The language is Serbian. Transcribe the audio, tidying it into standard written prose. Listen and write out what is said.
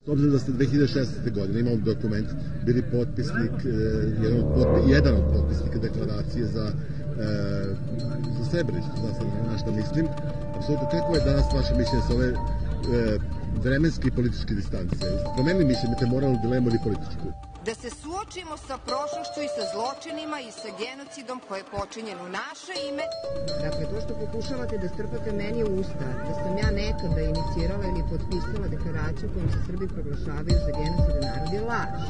S obzirom da ste 2016. godine imali dokument, bili potpisnik, jedan od potpisnika deklaracije za Srebrenicu, na što mislim. Apsolutno, kako je danas vaše mišljenje sa ove vremenske i političke distance? Promenili mišljenje, imate moralnu dilemu ili političku? Da se suočimo sa prošlošću i sa zločinima i sa genocidom koji je počinjen u naše ime. Dakle, to što pokušavate da strpate meni u usta, da sam ja nekada inicirala ili potpisala deklaraciju kojom se Srbi proglašavaju za genocidan narod je laž.